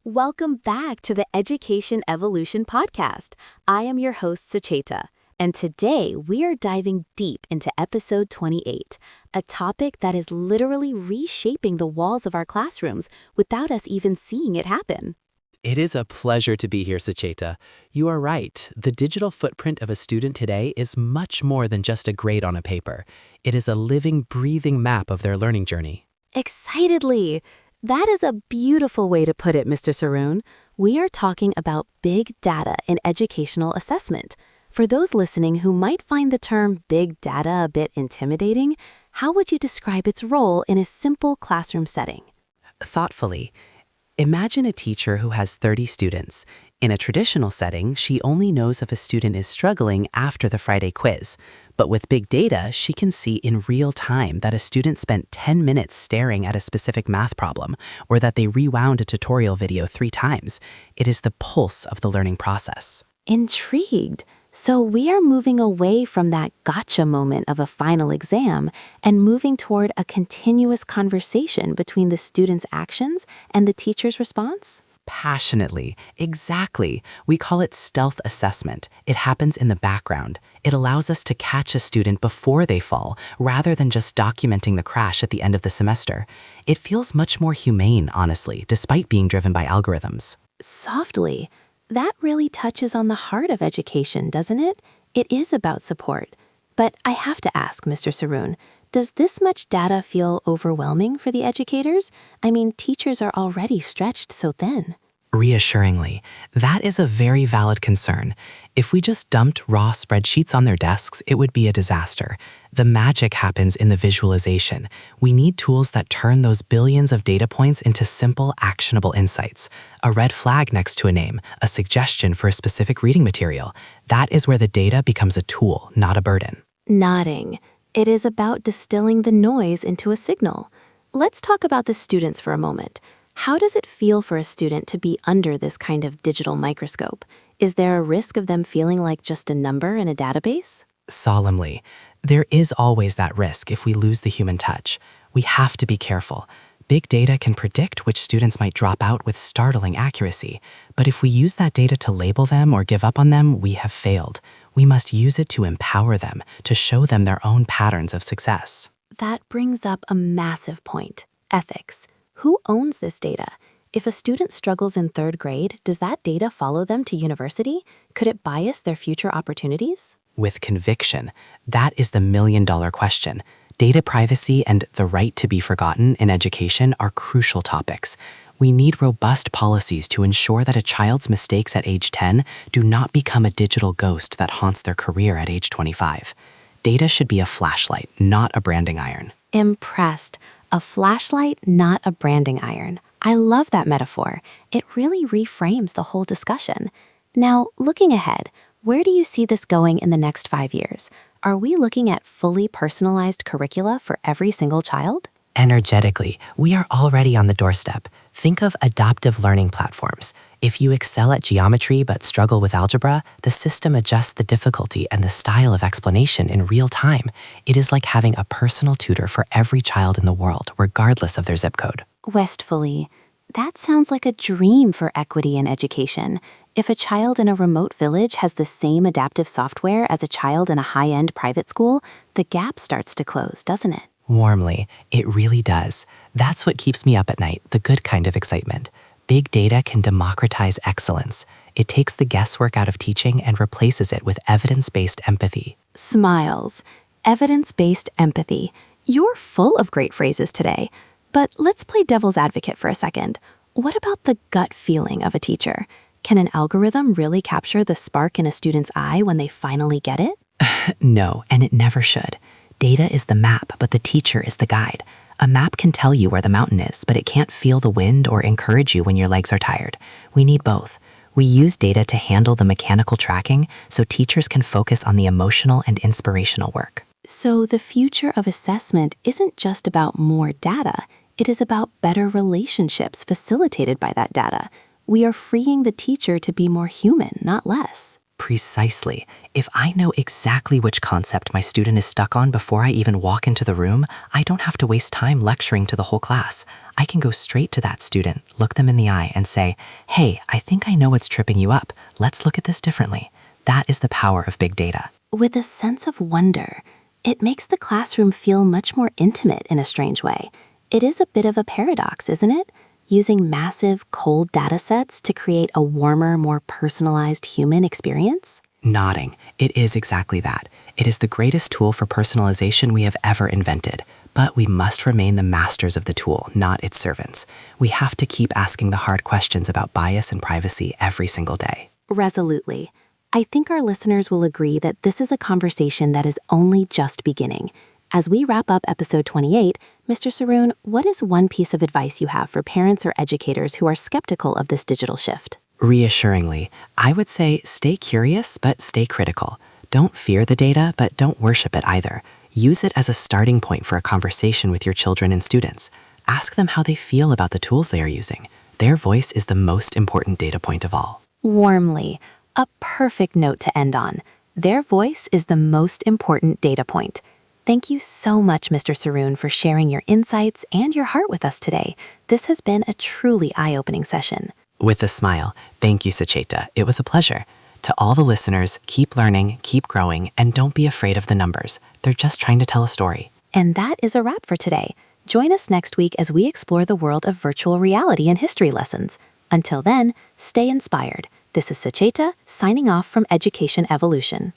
Welcome back to the Education Evolution Podcast. I am your host, Sucheta, and today we are diving deep into episode 28, a topic that is literally reshaping the walls of our classrooms without us even seeing it happen. It is a pleasure to be here, Sucheta. You are right. The digital footprint of a student today is much more than just a grade on a paper. It is a living, breathing map of their learning journey. Excitedly! That is a beautiful way to put it, Mr. Saroon. We are talking about big data in educational assessment. For those listening who might find the term big data a bit intimidating, how would you describe its role in a simple classroom setting? Thoughtfully, imagine a teacher who has 30 students. In a traditional setting, she only knows if a student is struggling after the Friday quiz. But with big data, she can see in real time that a student spent 10 minutes staring at a specific math problem, or that they rewound a tutorial video 3 times. It is the pulse of the learning process. Intrigued. So we are moving away from that gotcha moment of a final exam and moving toward a continuous conversation between the student's actions and the teacher's response? Passionately. Exactly. We call it stealth assessment. It happens in the background. It allows us to catch a student before they fall, rather than just documenting the crash at the end of the semester. It feels much more humane, honestly, despite being driven by algorithms. Softly. That really touches on the heart of education, doesn't it? It is about support. But I have to ask, Mr. Saroon, does this much data feel overwhelming for the educators? I mean, teachers are already stretched so thin. Reassuringly, that is a very valid concern. If we just dumped raw spreadsheets on their desks, it would be a disaster. The magic happens in the visualization. We need tools that turn those billions of data points into simple, actionable insights. A red flag next to a name, a suggestion for a specific reading material. That is where the data becomes a tool, not a burden. Nodding. It is about distilling the noise into a signal. Let's talk about the students for a moment. How does it feel for a student to be under this kind of digital microscope? Is there a risk of them feeling like just a number in a database? Solemnly, there is always that risk if we lose the human touch. We have to be careful. Big data can predict which students might drop out with startling accuracy, but if we use that data to label them or give up on them, we have failed. We must use it to empower them, to show them their own patterns of success. That brings up a massive point: ethics. Who owns this data? If a student struggles in 3rd grade, does that data follow them to university? Could it bias their future opportunities? With conviction, that is the million-dollar question. Data privacy and the right to be forgotten in education are crucial topics. We need robust policies to ensure that a child's mistakes at age 10 do not become a digital ghost that haunts their career at age 25. Data should be a flashlight, not a branding iron. Impressed. A flashlight, not a branding iron. I love that metaphor. It really reframes the whole discussion. Now, looking ahead, where do you see this going in the next 5 years? Are we looking at fully personalized curricula for every single child? Energetically, we are already on the doorstep. Think of adaptive learning platforms. If you excel at geometry but struggle with algebra, the system adjusts the difficulty and the style of explanation in real time. It is like having a personal tutor for every child in the world, regardless of their zip code. Westfully. That sounds like a dream for equity in education. If a child in a remote village has the same adaptive software as a child in a high-end private school, the gap starts to close, doesn't it? Warmly, it really does. That's what keeps me up at night, the good kind of excitement. Big data can democratize excellence. It takes the guesswork out of teaching and replaces it with evidence-based empathy. Smiles. Evidence-based empathy. You're full of great phrases today. But let's play devil's advocate for a second. What about the gut feeling of a teacher? Can an algorithm really capture the spark in a student's eye when they finally get it? No, and it never should. Data is the map, but the teacher is the guide. A map can tell you where the mountain is, but it can't feel the wind or encourage you when your legs are tired. We need both. We use data to handle the mechanical tracking so teachers can focus on the emotional and inspirational work. So the future of assessment isn't just about more data. It is about better relationships facilitated by that data. We are freeing the teacher to be more human, not less. Precisely. If I know exactly which concept my student is stuck on before I even walk into the room, I don't have to waste time lecturing to the whole class. I can go straight to that student, look them in the eye, and say, "Hey, I think I know what's tripping you up. Let's look at this differently." That is the power of big data. With a sense of wonder, it makes the classroom feel much more intimate in a strange way. It is a bit of a paradox, isn't it? Using massive, cold data sets to create a warmer, more personalized human experience? Nodding. It is exactly that. It is the greatest tool for personalization we have ever invented. But we must remain the masters of the tool, not its servants. We have to keep asking the hard questions about bias and privacy every single day. Resolutely. I think our listeners will agree that this is a conversation that is only just beginning. As we wrap up episode 28, Mr. Saroon, what is one piece of advice you have for parents or educators who are skeptical of this digital shift? Reassuringly, I would say stay curious, but stay critical. Don't fear the data, but don't worship it either. Use it as a starting point for a conversation with your children and students. Ask them how they feel about the tools they are using. Their voice is the most important data point of all. Warmly. A perfect note to end on. Their voice is the most important data point. Thank you so much, Mr. Saroon, for sharing your insights and your heart with us today. This has been a truly eye-opening session. With a smile, thank you, Sucheta. It was a pleasure. To all the listeners, keep learning, keep growing, and don't be afraid of the numbers. They're just trying to tell a story. And that is a wrap for today. Join us next week as we explore the world of virtual reality and history lessons. Until then, stay inspired. This is Sucheta, signing off from Education Evolution.